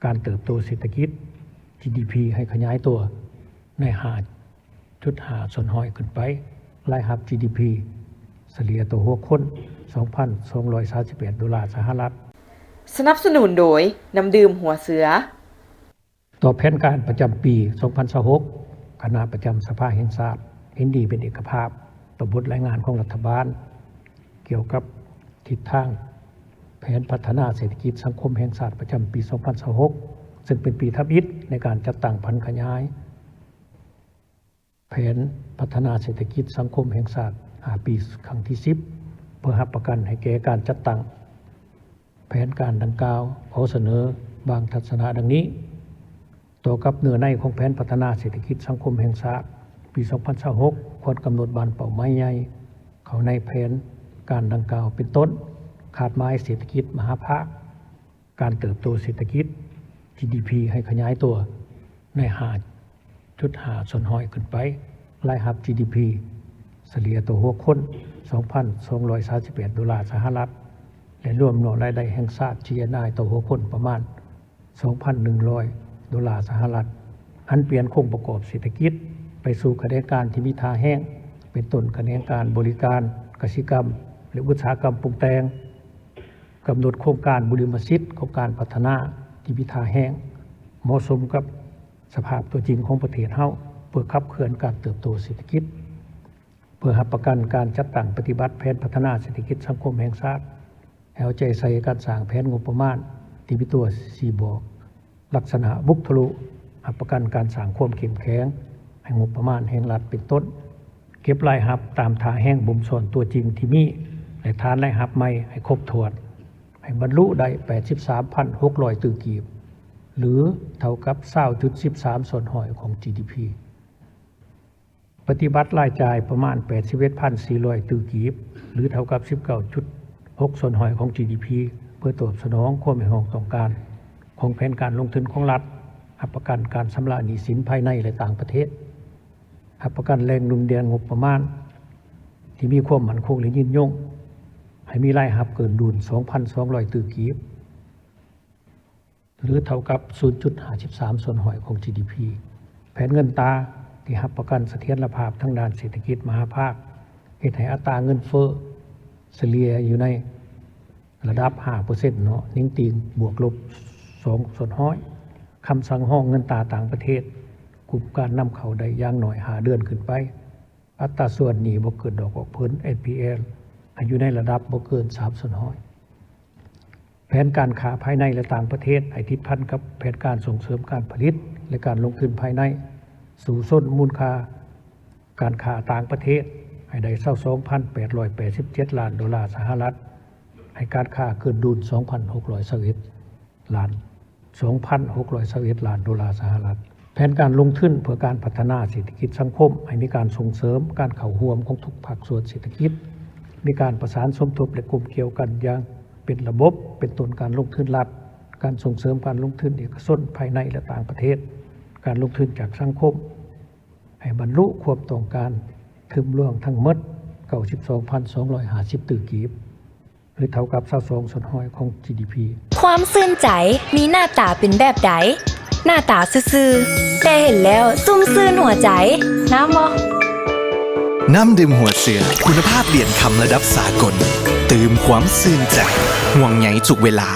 การเติบโตเศรษฐกิจ GDP ให้ขยายตัวใน 5.5 ส่วนห้อยขึ้นไปรายรับ GDP เฉลี่ยต่อหัวคน $2,238 สหรัฐสนับสนุนโดยน้ำดื่มหัวเสือต่อแผนการประจำปี 2026 คณะประจำสภาแห่งชาติเห็นดีเป็นเอกภาพต่อบทรายงานของรัฐบาลเกี่ยวกับทิศทางแผนพัฒนาเศรษฐกิจสังคมแห่งชาติประจำปี 2026 ซึ่งเป็นปีทับอิฐในการจัดตั้งพันขยายแผนพัฒนาเศรษฐกิจสังคมแห่งชาติ5 ปีครั้งที่ 10 เพื่อรับประกันให้แก่การจัดตั้งแผนการดังกล่าวขอเสนอบางทัศนะดังนี้ต่อกับเนื้อในของแผนพัฒนาเศรษฐกิจสังคมแห่งชาติปี 2026 ควรกำหนดบานเป้าหมายใหญ่เข้าในแผนการดังกล่าวเป็นต้นคาดหมายเศรษฐกิจมหาภาคการเติบโตเศรษฐกิจ GDP ให้ขยายตัวใน 5.5 ส่วนห้อยขึ้นไปรายรับ GDP เฉลี่ยต่อหัวคน $2,238 สหรัฐและรวมรายได้แห่งชาติ GNI ต่อหัวคนประมาณ $2,100 สหรัฐอันเปลี่ยนโครงประกอบเศรษฐกิจไปสู่คะแนนการที่มีท่าแห้งเป็นต้นคะแนนการบริการกสิกรรมและอุตสาหกรรมปรุงแต่งกำหนดโครงการบุริมสิทธิ์ของการพัฒนาที่มีท่าแห้งเหมาะสมกับสภาพตัวจริงของประเทศเฮาเพื่อขับเคลื่อนการเติบโตเศรษฐกิจเพื่อรับประกันการจัดตั้งปฏิบัติแผนพัฒนาเศรษฐกิจสังคมแห่งชาติให้เอาใจใส่การสร้างแผนงบประมาณที่มีตัว4บอกลักษณะบุคทะลุรับประกันการสร้างความเข้มแข็งให้งบประมาณแห่งรัฐเป็นต้นเก็บรายรับตามท่าแห้งบ่มสอนตัวจริงที่มีและฐานรายรับใหม่ให้ครบถ้วนให้บรรลุได้ 83,600 ตื้อกีบหรือเท่ากับ 20.13 ส่วนห้อยของ GDP ปฏิบัติรายจ่ายประมาณ 81,400 ตื้อกีบหรือเท่ากับ 19.6 ส่วนห้อยของ GDP เพื่อตอบสนองความต้องการของแผนการลงทุนของรัฐรับประกันการชำระหนี้สินภายในและต่างประเทศรับประกันแรงหนุนเดือนงบประมาณที่มีความมั่นคงและยืนยงให้มีรายรับเกินดุล 2,200 ตื้อกีบหรือเท่ากับ 0.53 ส่วนห้อยของ GDP แผนเงินตราที่รับประกันเสถียรภาพทางด้านเศรษฐกิจมหาภาคเฮ็ดให้อัตราเงินเฟ้อเฉลี่ยอยู่ในระดับ 5% เนาะนิ่งติงบวกลบ 2 ส่วนห้อยคำสั่งห้องเงินตราต่างประเทศกลุ่มการนำเข้าได้อย่างน้อย5 เดือนขึ้นไปอัตราส่วนหนี้บ่เกินดอกออกผล NPL อยู่ในระดับบ่เกิน 3 ส่วนห้อยแผนการค้าภายในและต่างประเทศให้ทิศพันกับแผนการส่งเสริมการผลิตและการลงทุนภายในสู่ส้นมูลค่าการค้าต่างประเทศให้ได้$22,887 ล้านสหรัฐให้การค้าเกินดุล 2,621 ล้านสหรัฐแผนการลงทุนเพื่อการพัฒนาเศรษฐกิจสังคมให้มีการส่งเสริมการเข้าร่วมของทุกภาคส่วนเศรษฐกิจมีการประสานสมทบและกลุ่มเกี่ยวกันอย่างเป็นระบบเป็นต้นการลงทุนรัฐการส่งเสริมการลงทุนเอกชนภายในและต่างประเทศการลงทุนจากสังคมให้บรรลุความต้องการถึงรวมทั้งหมด 92,250 ตื้อกีบหรือเท่ากับ 22 ส่วนห้อยของ GDP ความซื่นใจมีหน้าตาเป็นแบบใดหน้าตาซื่อๆแต่เห็นแล้วซุ่มซื่นหัวใจน้ำบ่น้ำดื่มหัวเสือคุณภาพเหรียญคำระดับสากลตื่มความซื่นใจห่วงใยทุกเวลา